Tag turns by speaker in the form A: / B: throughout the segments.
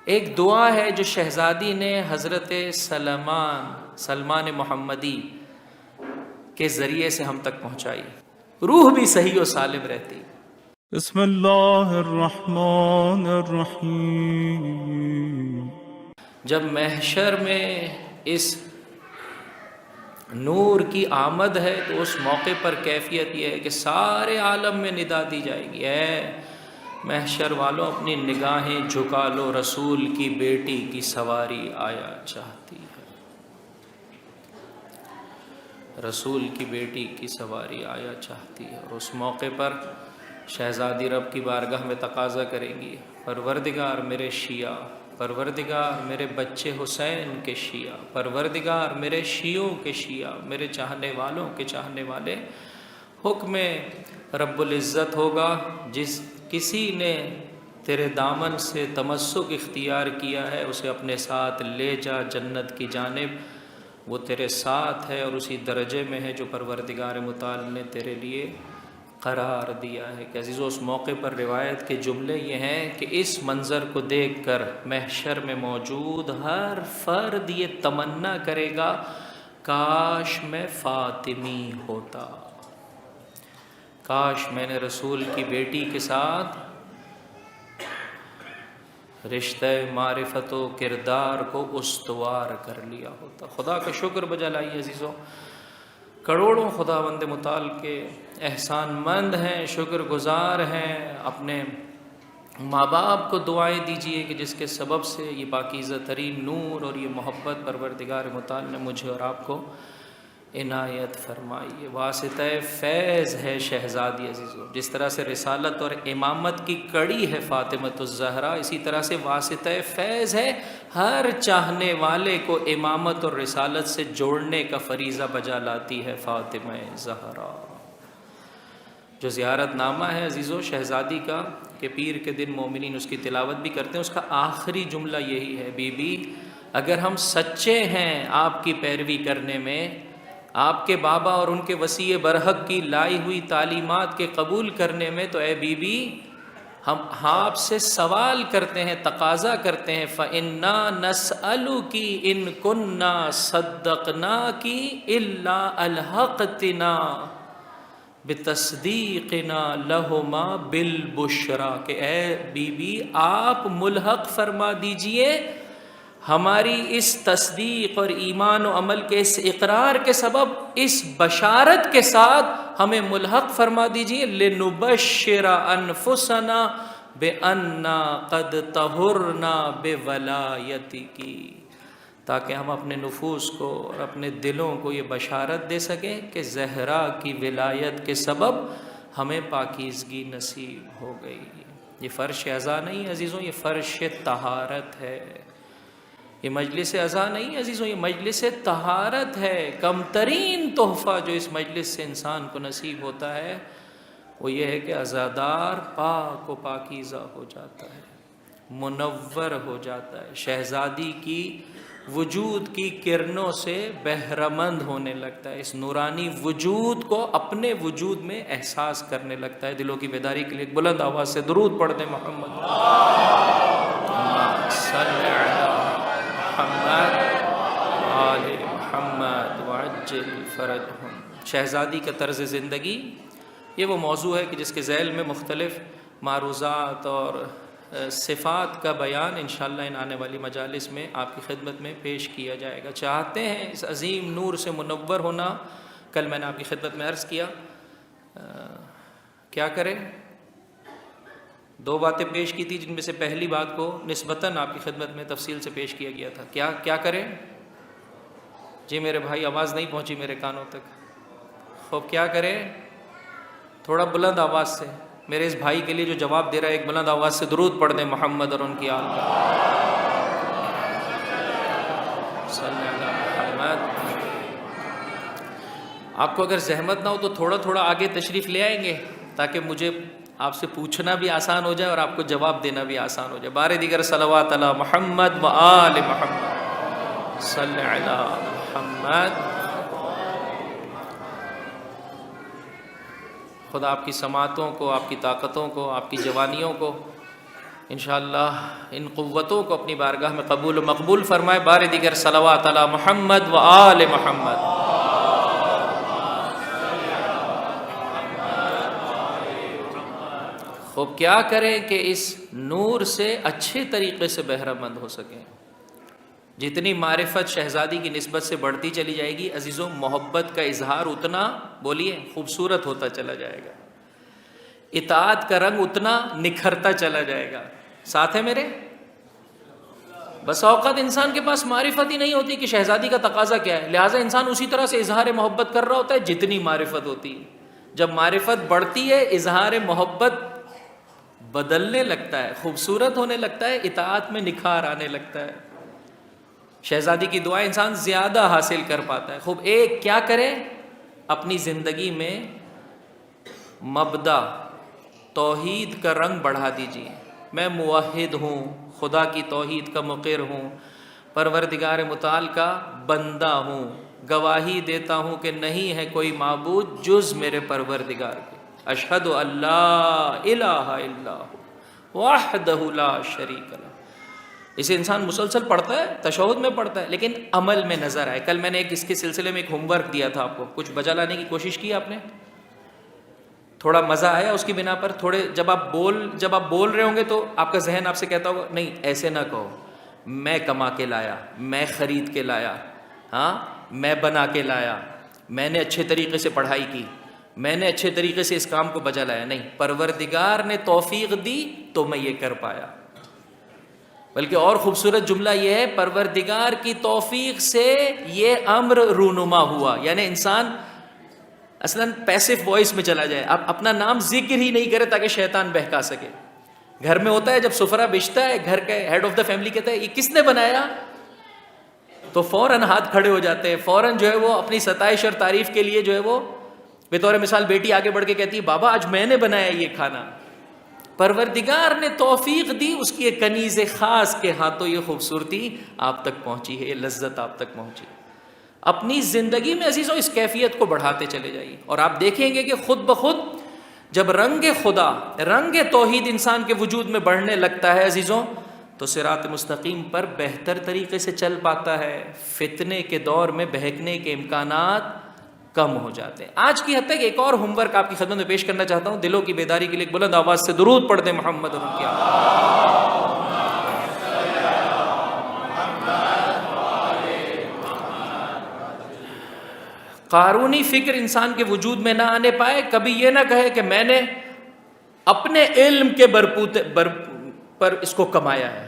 A: ایک دعا ہے جو شہزادی نے حضرت سلمان محمدی کے ذریعے سے ہم تک پہنچائی، روح بھی صحیح و سالم رہتی۔
B: بسم اللہ الرحمن الرحیم۔
A: جب محشر میں اس نور کی آمد ہے تو اس موقع پر کیفیت یہ ہے کہ سارے عالم میں ندا دی جائے گی، اے محشر والوں اپنی نگاہیں جھکا لو، رسول کی بیٹی کی سواری آیا چاہتی ہے، رسول کی بیٹی کی سواری آیا چاہتی ہے۔ اور اس موقع پر شہزادی رب کی بارگاہ میں تقاضا کریں گی، پروردگار میرے شیعہ، پروردگار میرے بچے حسین کے شیعہ، پروردگار میرے شیعوں کے شیعہ، میرے چاہنے والوں کے چاہنے والے۔ حکم رب العزت ہوگا، جس کسی نے تیرے دامن سے تمسک اختیار کیا ہے اسے اپنے ساتھ لے جا جنت کی جانب، وہ تیرے ساتھ ہے اور اسی درجے میں ہے جو پروردگار متعال نے تیرے لیے قرار دیا ہے۔ کہ عزیزو اس موقع پر روایت کے جملے یہ ہیں کہ اس منظر کو دیکھ کر محشر میں موجود ہر فرد یہ تمنا کرے گا، کاش میں فاطمی ہوتا، کاش میں نے رسول کی بیٹی کے ساتھ رشتہ معرفت و کردار کو استوار کر لیا ہوتا۔ خدا کا شکر بجا لائیے عزیزو، کروڑوں خداوند متعال کے احسان مند ہیں، شکر گزار ہیں۔ اپنے ماں باپ کو دعائیں دیجئے کہ جس کے سبب سے یہ پاکیزہ ترین نور اور یہ محبت پروردگار متعال نے مجھے اور آپ کو عنایت فرمائی ہے۔ واسطہ فیض ہے شہزادی عزیزو، جس طرح سے رسالت اور امامت کی کڑی ہے فاطمۃ الزہرا، اسی طرح سے واسطہ فیض ہے، ہر چاہنے والے کو امامت اور رسالت سے جوڑنے کا فریضہ بجا لاتی ہے فاطمہ زہرا۔ جو زیارت نامہ ہے عزیزو شہزادی کا کہ پیر کے دن مومنین اس کی تلاوت بھی کرتے ہیں، اس کا آخری جملہ یہی ہے، بی بی اگر ہم سچے ہیں آپ کی پیروی کرنے میں، آپ کے بابا اور ان کے وصی برحق کی لائی ہوئی تعلیمات کے قبول کرنے میں، تو اے بی بی ہم آپ سے سوال کرتے ہیں، تقاضا کرتے ہیں، فَإِنَّا نَسْأَلُكِ إِن كُنَّا صَدَّقْنَاكِ إِلَّا أَلْحَقْتِنَا بِتَصْدِيقِنَا لَهُمَا بِالْبُشْرَى، کہ اے بی بی آپ ملحق فرما دیجئے ہماری اس تصدیق اور ایمان و عمل کے اس اقرار کے سبب، اس بشارت کے ساتھ ہمیں ملحق فرما دیجئے، لِنُبَشِّرَ أَنفُسَنَا بِأَنَّا قَدْ طَهُرْنَا بِوَلَایَتِكِ، تاکہ ہم اپنے نفوس کو اور اپنے دلوں کو یہ بشارت دے سکیں کہ زہرا کی ولایت کے سبب ہمیں پاکیزگی نصیب ہو گئی۔ یہ فرش عزا نہیں عزیزوں، یہ فرش طہارت ہے، یہ مجلس عزا نہیں عزیزوں، یہ مجلس طہارت ہے۔ کم ترین تحفہ جو اس مجلس سے انسان کو نصیب ہوتا ہے وہ یہ ہے کہ عزادار پاک و پاکیزہ ہو جاتا ہے، منور ہو جاتا ہے، شہزادی کی وجود کی کرنوں سے بہرمند ہونے لگتا ہے، اس نورانی وجود کو اپنے وجود میں احساس کرنے لگتا ہے۔ دلوں کی بیداری کے لیے ایک بلند آواز سے درود پڑھ دیں، محمد صلی علی محمد آل محمد وعجل فرجہم۔ شہزادی کا طرز زندگی یہ وہ موضوع ہے کہ جس کے ذیل میں مختلف معروضات اور صفات کا بیان انشاءاللہ ان آنے والی مجالس میں آپ کی خدمت میں پیش کیا جائے گا۔ چاہتے ہیں اس عظیم نور سے منور ہونا، کل میں نے آپ کی خدمت میں عرض کیا کیا کریں، دو باتیں پیش کی تھی جن میں سے پہلی بات کو نسبتاً آپ کی خدمت میں تفصیل سے پیش کیا گیا تھا۔ کیا کریں جی میرے بھائی، آواز نہیں پہنچی میرے کانوں تک، خوب کیا کریں، تھوڑا بلند آواز سے میرے اس بھائی کے لیے جو جواب دے رہا ہے ایک بلند آواز سے درود پڑھ دیں محمد اور ان کی آل پر صلی اللہ محمد۔ آپ کو اگر زحمت نہ ہو تو تھوڑا تھوڑا آگے تشریف لے آئیں گے تاکہ مجھے آپ سے پوچھنا بھی آسان ہو جائے اور آپ کو جواب دینا بھی آسان ہو جائے۔ بار دیگر صلوات علی محمد و آل محمد صلی علی محمد۔ خدا آپ کی سماعتوں کو، آپ کی طاقتوں کو، آپ کی جوانیوں کو انشاءاللہ ان قوتوں کو اپنی بارگاہ میں قبول و مقبول فرمائے. بار دیگر صلوات علی محمد و آل محمد. خوب کیا کریں کہ اس نور سے اچھے طریقے سے بہرہ مند ہو سکیں. جتنی معرفت شہزادی کی نسبت سے بڑھتی چلی جائے گی عزیزوں، محبت کا اظہار اتنا بولیے خوبصورت ہوتا چلا جائے گا، اطاعت کا رنگ اتنا نکھرتا چلا جائے گا. ساتھ ہے میرے؟ بس اوقات انسان کے پاس معرفت ہی نہیں ہوتی کہ شہزادی کا تقاضا کیا ہے، لہٰذا انسان اسی طرح سے اظہار محبت کر رہا ہوتا ہے جتنی معرفت ہوتی ہے. جب معرفت بڑھتی ہے اظہار محبت بدلنے لگتا ہے، خوبصورت ہونے لگتا ہے، اطاعت میں نکھار آنے لگتا ہے. شہزادی کی دعا انسان زیادہ حاصل کر پاتا ہے. خوب ایک کیا کرے، اپنی زندگی میں مبدا توحید کا رنگ بڑھا دیجیے. میں موحد ہوں، خدا کی توحید کا مقر ہوں، پروردگار متعال کا بندہ ہوں، گواہی دیتا ہوں کہ نہیں ہے کوئی معبود جز میرے پروردگار کے. اشہد ان لا الہ الا ہو وحدہ لا شریک لہ. اسے انسان مسلسل پڑھتا ہے، تشہد میں پڑھتا ہے، لیکن عمل میں نظر آئے. کل میں نے اس کے سلسلے میں ایک ہوم ورک دیا تھا آپ کو، کچھ بجا لانے کی کوشش کی آپ نے؟ تھوڑا مزہ آیا اس کی بنا پر؟ تھوڑے جب آپ بول رہے ہوں گے تو آپ کا ذہن آپ سے کہتا ہوگا نہیں ایسے نہ کہو، میں کما کے لایا، میں خرید کے لایا، ہاں میں بنا کے لایا، میں نے اچھے طریقے سے پڑھائی کی، میں نے اچھے طریقے سے اس کام کو بجا لایا. نہیں، پروردگار نے توفیق دی تو میں یہ کر پایا. بلکہ اور خوبصورت جملہ یہ ہے، پروردگار کی توفیق سے یہ امر رونما ہوا. یعنی انسان اصلاً پیسو وائس میں چلا جائے، اب اپنا نام ذکر ہی نہیں کرے تاکہ شیطان بہکا سکے. گھر میں ہوتا ہے جب سفرہ بچتا ہے، گھر کے ہیڈ آف دا فیملی کہتا ہے یہ کس نے بنایا، تو فوراً ہاتھ کھڑے ہو جاتے ہیں، فوراً جو ہے وہ اپنی ستائش اور تعریف کے لیے جو ہے وہ بطور مثال بیٹی آگے بڑھ کے کہتی ہے بابا آج میں نے بنایا یہ کھانا. پروردگار نے توفیق دی، اس کی ایک کنیز خاص کے ہاتھوں یہ خوبصورتی آپ تک پہنچی ہے، یہ لذت آپ تک پہنچی. اپنی زندگی میں عزیزوں اس کیفیت کو بڑھاتے چلے جائیے، اور آپ دیکھیں گے کہ خود بخود جب رنگ خدا، رنگ توحید انسان کے وجود میں بڑھنے لگتا ہے عزیزوں، تو صراط مستقیم پر بہتر طریقے سے چل پاتا ہے. فتنے کے دور میں بہکنے کے امکانات کم ہو جاتے ہیں. آج کی حد تک ایک اور ہوم ورک آپ کی خدمت میں پیش کرنا چاہتا ہوں، دلوں کی بیداری کے لیے ایک بلند آواز سے درود پڑھ دیں محمد اور ان کے آقا. قارونی فکر انسان کے وجود میں نہ آنے پائے. کبھی یہ نہ کہے کہ میں نے اپنے علم کے پر اس کو کمایا ہے،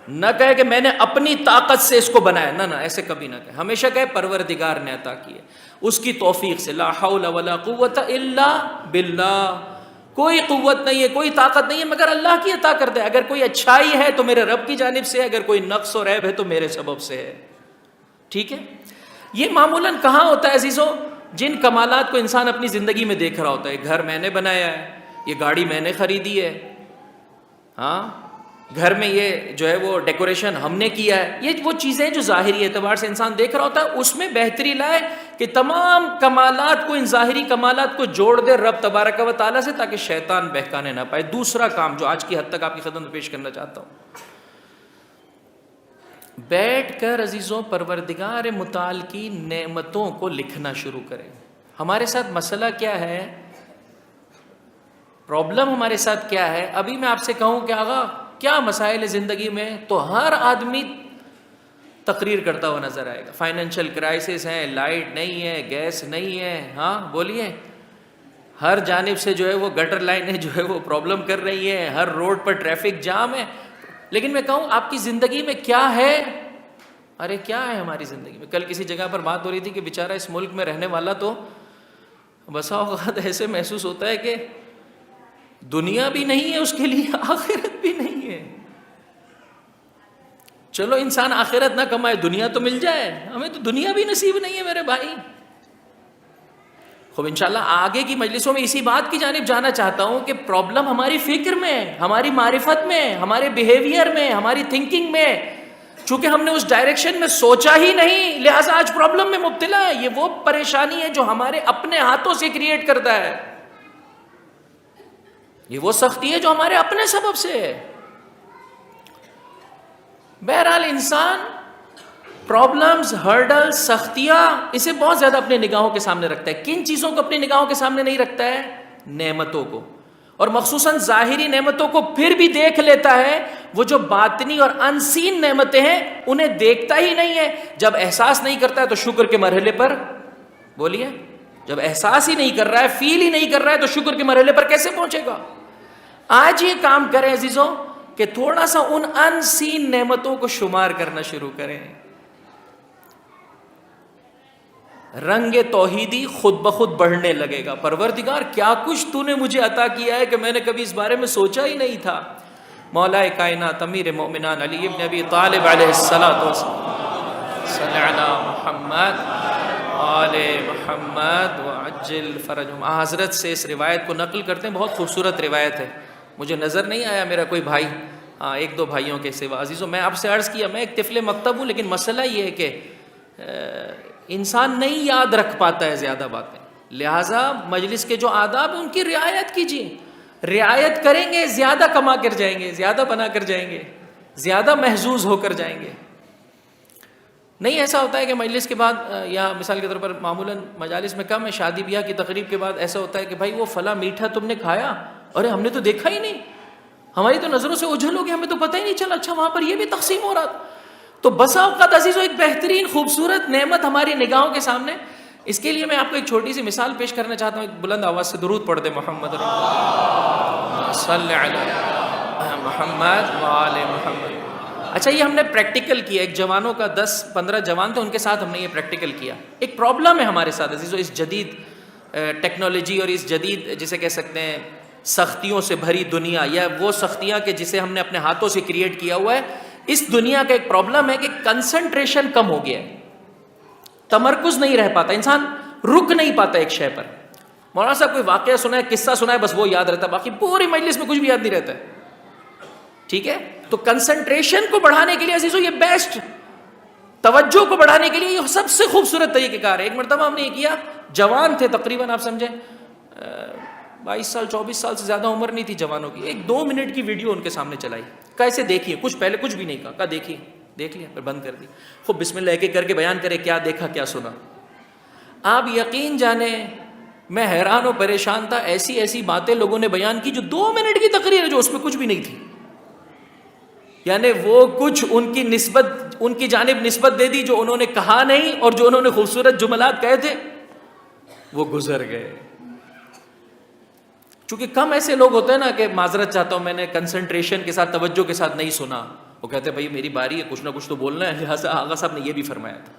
A: نہ کہے کہ میں نے اپنی طاقت سے اس کو بنایا، نہ ایسے کبھی نہ کہے. ہمیشہ کہے پروردگار نے عطا کی ہے، اس کی توفیق سے. لا حول ولا قوت الا باللہ. کوئی قوت نہیں ہے، کوئی طاقت نہیں ہے مگر اللہ کی عطا کر دے. اگر کوئی اچھائی ہے تو میرے رب کی جانب سے ہے، اگر کوئی نقص اور عیب ہے تو میرے سبب سے ہے. ٹھیک ہے؟ یہ معمولاً کہاں ہوتا ہے عزیزوں؟ جن کمالات کو انسان اپنی زندگی میں دیکھ رہا ہوتا ہے. گھر میں نے بنایا ہے، یہ گاڑی میں نے خریدی ہے، ہاں گھر میں یہ جو ہے وہ ڈیکوریشن ہم نے کیا ہے. یہ وہ چیزیں جو ظاہری اعتبار سے انسان دیکھ رہا ہوتا ہے، اس میں بہتری لائے کہ تمام کمالات کو، ان ظاہری کمالات کو جوڑ دے رب تبارک و تعالیٰ سے، تاکہ شیطان بہکانے نہ پائے. دوسرا کام جو آج کی حد تک آپ کی خدمت میں پیش کرنا چاہتا ہوں، بیٹھ کر عزیزوں پروردگار متعال کی نعمتوں کو لکھنا شروع کریں. ہمارے ساتھ مسئلہ کیا ہے، پرابلم ہمارے ساتھ کیا ہے؟ ابھی میں آپ سے کہوں کہ آقا کیا مسائل ہے زندگی میں، تو ہر آدمی تقریر کرتا ہوا نظر آئے گا. فائنینشیل کرائسس ہے، لائٹ نہیں ہے، گیس نہیں ہے، ہاں بولیے، ہر جانب سے جو ہے وہ گٹر لائنیں جو ہے وہ پرابلم کر رہی ہیں، ہر روڈ پر ٹریفک جام ہے. لیکن میں کہوں آپ کی زندگی میں کیا ہے؟ ارے کیا ہے ہماری زندگی میں؟ کل کسی جگہ پر بات ہو رہی تھی کہ بیچارہ اس ملک میں رہنے والا تو بسا اوقات ایسے محسوس ہوتا ہے کہ دنیا بھی نہیں ہے اس کے لیے، آخرت بھی نہیں ہے. چلو انسان آخرت نہ کمائے، دنیا تو مل جائے، ہمیں تو دنیا بھی نصیب نہیں ہے میرے بھائی. خوب انشاءاللہ آگے کی مجلسوں میں اسی بات کی جانب جانا چاہتا ہوں کہ پرابلم ہماری فکر میں، ہماری معرفت میں، ہمارے بیہیویئر میں، ہماری تھنکنگ میں. چونکہ ہم نے اس ڈائریکشن میں سوچا ہی نہیں، لہٰذا آج پرابلم میں مبتلا ہے. یہ وہ پریشانی ہے جو ہمارے اپنے ہاتھوں سے کریٹ کرتا ہے. یہ وہ سختی ہے جو ہمارے اپنے سبب سے ہے. بہرحال انسان پرابلمز، ہرڈل، سختیاں اسے بہت زیادہ اپنے نگاہوں کے سامنے رکھتا ہے. کن چیزوں کو اپنی نگاہوں کے سامنے نہیں رکھتا ہے؟ نعمتوں کو، اور مخصوصاً ظاہری نعمتوں کو پھر بھی دیکھ لیتا ہے. وہ جو باطنی اور انسین نعمتیں ہیں انہیں دیکھتا ہی نہیں ہے. جب احساس نہیں کرتا ہے تو شکر کے مرحلے پر، بولیے، جب احساس ہی نہیں کر رہا ہے، فیل ہی نہیں کر رہا ہے تو شکر کے مرحلے پر کیسے پہنچے گا؟ آج یہ کام کریں عزیزوں کہ تھوڑا سا ان انسین نعمتوں کو شمار کرنا شروع کریں. رنگ توحیدی خود بخود بڑھنے لگے گا. پروردگار کیا کچھ تو نے مجھے عطا کیا ہے کہ میں نے کبھی اس بارے میں سوچا ہی نہیں تھا. مولا کائنات امیر مومنان علی ابن ابی طالب علیہ السلام صلی علی محمد آل محمد وعجل فرجہم. حضرت سے اس روایت کو نقل کرتے ہیں. بہت خوبصورت روایت ہے. مجھے نظر نہیں آیا میرا کوئی بھائی، ایک دو بھائیوں کے سوا. عزیزوں میں آپ سے عرض کیا میں ایک طفل مکتب ہوں، لیکن مسئلہ یہ ہے کہ انسان نہیں یاد رکھ پاتا ہے زیادہ باتیں. لہٰذا مجلس کے جو آداب ہیں ان کی رعایت کیجیے. رعایت کریں گے زیادہ کما کر جائیں گے، زیادہ بنا کر جائیں گے، زیادہ محظوظ ہو کر جائیں گے. نہیں ایسا ہوتا ہے کہ مجلس کے بعد، یا مثال کے طور پر معمولاً مجالس میں کم ہے، شادی بیاہ کی تقریب کے بعد ایسا ہوتا ہے کہ بھائی وہ فلاں میٹھا تم نے کھایا؟ ارے ہم نے تو دیکھا ہی نہیں، ہماری تو نظروں سے اوجھل ہو گیا، ہمیں تو پتہ ہی نہیں چلا. اچھا وہاں پر یہ بھی تقسیم ہو رہا تھا. تو بسا اوقات عزیزو ایک بہترین خوبصورت نعمت ہماری نگاہوں کے سامنے. اس کے لیے میں آپ کو ایک چھوٹی سی مثال پیش کرنا چاہتا ہوں. ایک بلند آواز سے درود پڑھ دے محمد صلی علی محمد وآل محمد. اچھا یہ ہم نے پریکٹیکل کیا. ایک جوانوں کا 10-15 جوان تھے، ان کے ساتھ ہم نے یہ پریکٹیکل کیا. ایک پرابلم ہے ہمارے ساتھ عزیزو، اس جدید ٹیکنالوجی اور اس جدید جسے کہہ سکتے ہیں سختیوں سے بھری دنیا، یا وہ سختیاں کہ جسے ہم نے اپنے ہاتھوں سے کریٹ کیا ہوا ہے. اس دنیا کا ایک پرابلم ہے کہ کنسنٹریشن کم ہو گیا ہے، تمرکز نہیں رہ پاتا، انسان رک نہیں پاتا ایک شے پر. مولانا صاحب کوئی واقعہ سنا ہے، قصہ سنا ہے، بس وہ یاد رہتا ہے، باقی پوری مجلس میں کچھ بھی یاد نہیں رہتا ہے. ٹھیک ہے، تو کنسنٹریشن کو بڑھانے کے لیے عزیزو یہ بیسٹ، توجہ کو بڑھانے کے لیے یہ سب سے خوبصورت طریقہ کار ہے. ایک مرتبہ ہم نے یہ کیا، جوان تھے تقریباً، آپ سمجھیں 22 سال 24 سال سے زیادہ عمر نہیں تھی جوانوں کی. ایک 2 منٹ کی ویڈیو ان کے سامنے چلائی، کیسے دیکھیے، کچھ پہلے کچھ بھی نہیں کہا دیکھیے، دیکھ لیا، پھر بند کر دی. خوب بسم اللہ ایک ایک کر کے بیان کرے کیا دیکھا کیا سنا. آپ یقین جانیں میں حیران و پریشان تھا. ایسی ایسی باتیں لوگوں نے بیان کی جو 2 منٹ کی تقریر ہے، جو اس میں کچھ بھی نہیں تھی. یعنی وہ کچھ ان کی نسبت، ان کی جانب نسبت دے دی جو انہوں نے کہا نہیں، اور جو انہوں نے خوبصورت جملات کہے تھے وہ گزر گئے. چونکہ کم ایسے لوگ ہوتے ہیں نا کہ معذرت چاہتا ہوں میں نے کنسنٹریشن کے ساتھ توجہ کے ساتھ نہیں سنا. وہ کہتے ہیں بھائی میری باری ہے، کچھ نہ کچھ تو بولنا ہے. لہٰذا آغا صاحب نے یہ بھی فرمایا تھا.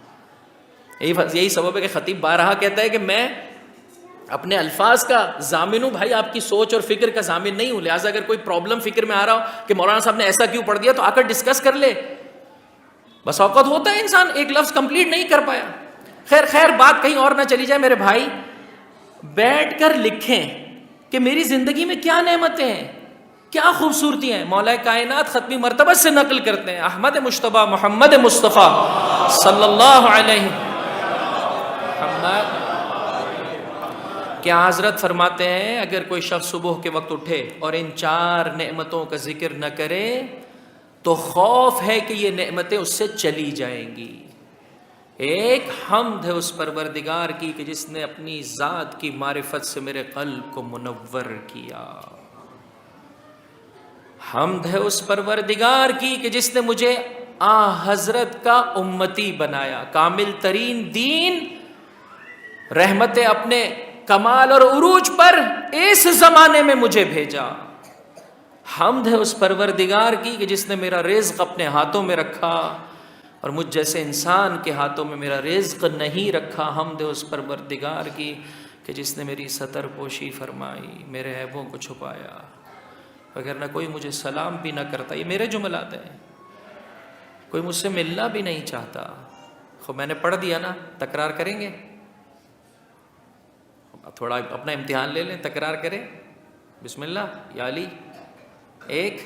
A: یہی سبب ہے کہ خطیب بارہا کہتا ہے کہ میں اپنے الفاظ کا ضامن ہوں بھائی، آپ کی سوچ اور فکر کا ضامن نہیں ہوں. لہٰذا اگر کوئی پرابلم فکر میں آ رہا ہو کہ مولانا صاحب نے ایسا کیوں پڑھ دیا، تو آ کر ڈسکس کر لے. بس اوقات ہوتا ہے انسان ایک لفظ کمپلیٹ نہیں کر پایا. خیر بات کہیں اور نہ چلی جائے میرے بھائی، بیٹھ کر لکھیں کہ میری زندگی میں کیا نعمتیں ہیں، کیا خوبصورتی ہیں. مولا کائنات ختمی مرتبہ سے نقل کرتے ہیں، احمد مجتبیٰ محمد مصطفیٰ صلی اللہ علیہ محمد، کیا حضرت فرماتے ہیں اگر کوئی شخص صبح کے وقت اٹھے اور ان 4 نعمتوں کا ذکر نہ کرے تو خوف ہے کہ یہ نعمتیں اس سے چلی جائیں گی. ایک حمد ہے اس پروردگار کی کہ جس نے اپنی ذات کی معرفت سے میرے قلب کو منور کیا. حمد ہے اس پروردگار کی کہ جس نے مجھے حضرت کا امتی بنایا، کامل ترین دین، رحمت اپنے کمال اور عروج پر اس زمانے میں مجھے بھیجا. حمد ہے اس پروردگار کی کہ جس نے میرا رزق اپنے ہاتھوں میں رکھا اور مجھ جیسے انسان کے ہاتھوں میں میرا رزق نہیں رکھا. حمد ہے اس پروردگار کی کہ جس نے میری ستر پوشی فرمائی، میرے عیبوں کو چھپایا، وگرنہ کوئی مجھے سلام بھی نہ کرتا. یہ میرے جملات ہیں، کوئی مجھ سے ملنا بھی نہیں چاہتا. خب میں نے پڑھ دیا نا، تکرار کریں گے؟ تھوڑا اپنا امتحان لے لیں، تکرار کریں. بسم اللہ یا علی. 1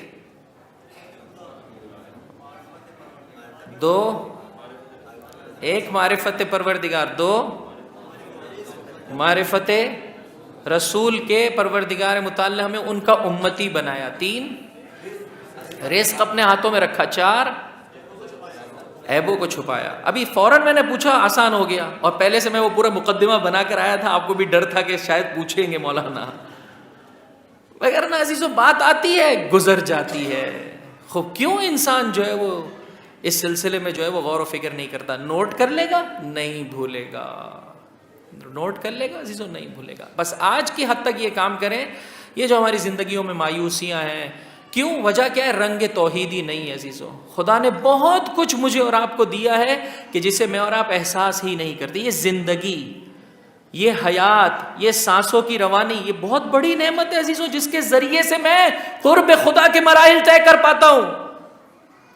A: 2 1 معرفت پروردگار، 2 معرفت رسول کے پروردگار متعال نے ہمیں ان کا امتی بنایا. 3 رزق اپنے ہاتھوں میں رکھا. 4 عیبوں کو چھپایا. ابھی فوراً میں نے پوچھا آسان ہو گیا, اور پہلے سے میں وہ پورا مقدمہ بنا کر آیا تھا, آپ کو بھی ڈر تھا کہ شاید پوچھیں گے مولانا, وغیرہ نا عزیزو بات آتی ہے گزر جاتی ہے. خوب کیوں انسان جو ہے وہ اس سلسلے میں جو ہے وہ غور و فکر نہیں کرتا؟ نوٹ کر لے گا نہیں بھولے گا, نوٹ کر لے گا عزیزو نہیں بھولے گا. بس آج کی حد تک یہ کام کریں. یہ جو ہماری زندگیوں میں مایوسیاں ہیں, کیوں؟ وجہ کیا ہے؟ رنگ توحیدی نہیں ہے عزیزو. خدا نے بہت کچھ مجھے اور آپ کو دیا ہے کہ جسے میں اور آپ احساس ہی نہیں کرتے. یہ زندگی, یہ حیات, یہ سانسوں کی روانی, یہ بہت بڑی نعمت ہے عزیزو, جس کے ذریعے سے میں قرب خدا کے مراحل طے کر پاتا ہوں.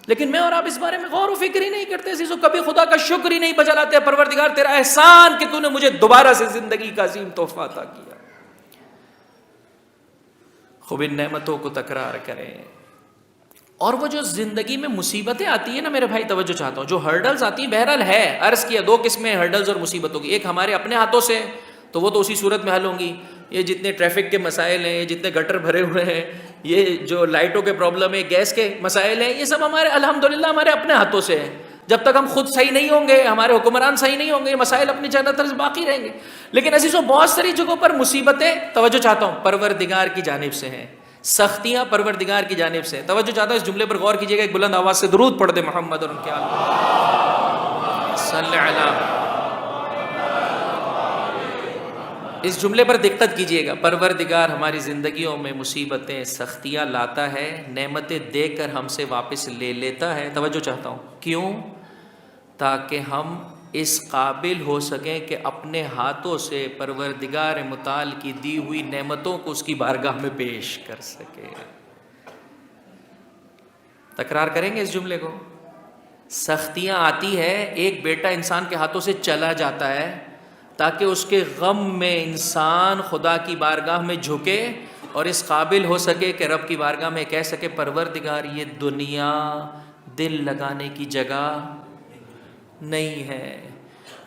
A: لیکن میں اور آپ اس بارے میں غور و فکر ہی نہیں کرتے عزیزو. کبھی خدا کا شکر ہی نہیں بجا لاتے. پروردگار تیرا احسان کہ تو نے مجھے دوبارہ سے زندگی کا عظیم تحفہ عطا کیا. خوب ان نعمتوں کو تکرار کریں. اور وہ جو زندگی میں مصیبتیں آتی ہیں نا میرے بھائی, توجہ چاہتا ہوں, جو ہرڈلز آتی ہیں, بہرحال ہے عرض کیا 2 قسمیں ہرڈلز اور مصیبتوں کی. ایک ہمارے اپنے ہاتھوں سے, تو وہ تو اسی صورت میں حل ہوں گی. یہ جتنے ٹریفک کے مسائل ہیں, یہ جتنے گٹر بھرے ہوئے ہیں, یہ جو لائٹوں کے پرابلم ہے, گیس کے مسائل ہیں, یہ سب ہمارے الحمدللہ ہمارے اپنے ہاتھوں سے ہیں. جب تک ہم خود صحیح نہیں ہوں گے, ہمارے حکمران صحیح نہیں ہوں گے, یہ مسائل اپنی جگہ طرز باقی رہیں گے. لیکن عزیزو بہت ساری جگہوں پر مصیبتیں, توجہ چاہتا ہوں, پروردگار کی جانب سے ہیں. سختیاں پروردگار کی جانب سے. توجہ چاہتا ہوں اس جملے پر غور کیجیے گا. ایک بلند آواز سے درود پڑھ دے محمد اور ان کے آل صلی علی. اس جملے پر دقت کیجیے گا. پروردگار ہماری زندگیوں میں مصیبتیں, سختیاں لاتا ہے, نعمتیں دے کر ہم سے واپس لے لیتا ہے. توجہ چاہتا ہوں کیوں؟ تاکہ ہم اس قابل ہو سکیں کہ اپنے ہاتھوں سے پروردگار متعال کی دی ہوئی نعمتوں کو اس کی بارگاہ میں پیش کر سکے. تکرار کریں گے اس جملے کو. سختیاں آتی ہے, ایک بیٹا انسان کے ہاتھوں سے چلا جاتا ہے تاکہ اس کے غم میں انسان خدا کی بارگاہ میں جھکے اور اس قابل ہو سکے کہ رب کی بارگاہ میں کہہ سکے پروردگار یہ دنیا دل لگانے کی جگہ نہیں ہے.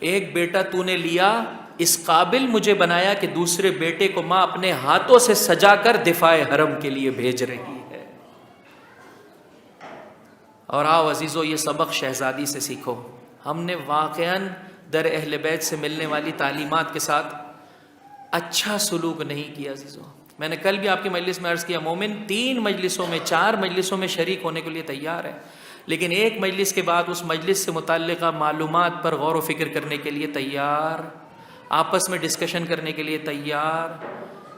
A: ایک بیٹا تو نے لیا, اس قابل مجھے بنایا کہ دوسرے بیٹے کو ماں اپنے ہاتھوں سے سجا کر دفاع حرم کے لیے بھیج رہی ہے. اور آؤ عزیزو یہ سبق شہزادی سے سیکھو. ہم نے واقعاً در اہل بیت سے ملنے والی تعلیمات کے ساتھ اچھا سلوک نہیں کیا عزیزو. میں نے کل بھی آپ کی مجلس میں عرض کیا, مومن 3 مجلسوں میں 4 مجلسوں میں شریک ہونے کے لیے تیار ہے, لیکن ایک مجلس کے بعد اس مجلس سے متعلقہ معلومات پر غور و فکر کرنے کے لیے تیار, آپس میں ڈسکشن کرنے کے لیے تیار,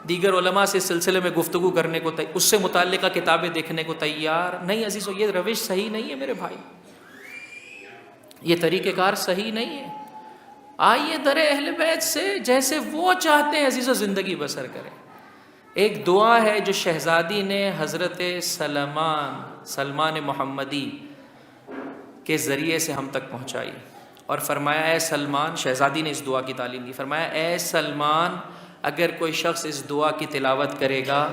A: دیگر علماء سے اس سلسلے میں گفتگو کرنے کو اس سے متعلقہ کتابیں دیکھنے کو تیار نہیں. عزیزو یہ روش صحیح نہیں ہے میرے بھائی, یہ طریقہ کار صحیح نہیں ہے. آئیے در اہل بیت سے جیسے وہ چاہتے ہیں عزیزو زندگی بسر کریں. ایک دعا ہے جو شہزادی نے حضرت سلمان محمدی کے ذریعے سے ہم تک پہنچائی, اور فرمایا اے سلمان, شہزادی نے اس دعا کی تعلیم دی, فرمایا اے سلمان اگر کوئی شخص اس دعا کی تلاوت کرے گا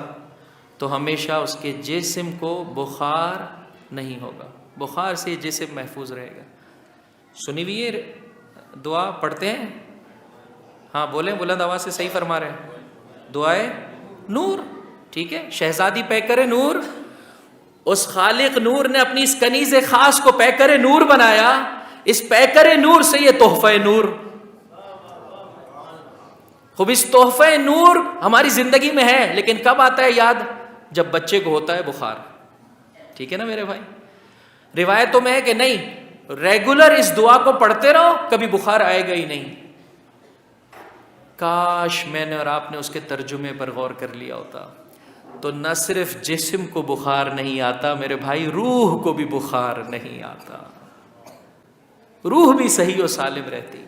A: تو ہمیشہ اس کے جسم کو بخار نہیں ہوگا, بخار سے جسم محفوظ رہے گا. سنی ہوئی یہ دعا پڑھتے ہیں؟ ہاں بولیں بلند آواز سے, صحیح فرما رہے ہیں. دعائے نور, ٹھیک ہے, شہزادی پیکر نور, اس خالق نور نے اپنی اس کنیز خاص کو پیکر نور بنایا, اس پیکر نور سے یہ تحفہ نور. خوب اس تحفہ نور ہماری زندگی میں ہے, لیکن کب آتا ہے یاد؟ جب بچے کو ہوتا ہے بخار. ٹھیک ہے نا میرے بھائی؟ روایتوں میں ہے کہ نہیں, ریگولر اس دعا کو پڑھتے رہو, کبھی بخار آئے گا ہی نہیں. کاش میں نے اور آپ نے اس کے ترجمے پر غور کر لیا ہوتا, تو نہ صرف جسم کو بخار نہیں آتا میرے بھائی, روح کو بھی بخار نہیں آتا, روح بھی صحیح و سالم رہتی.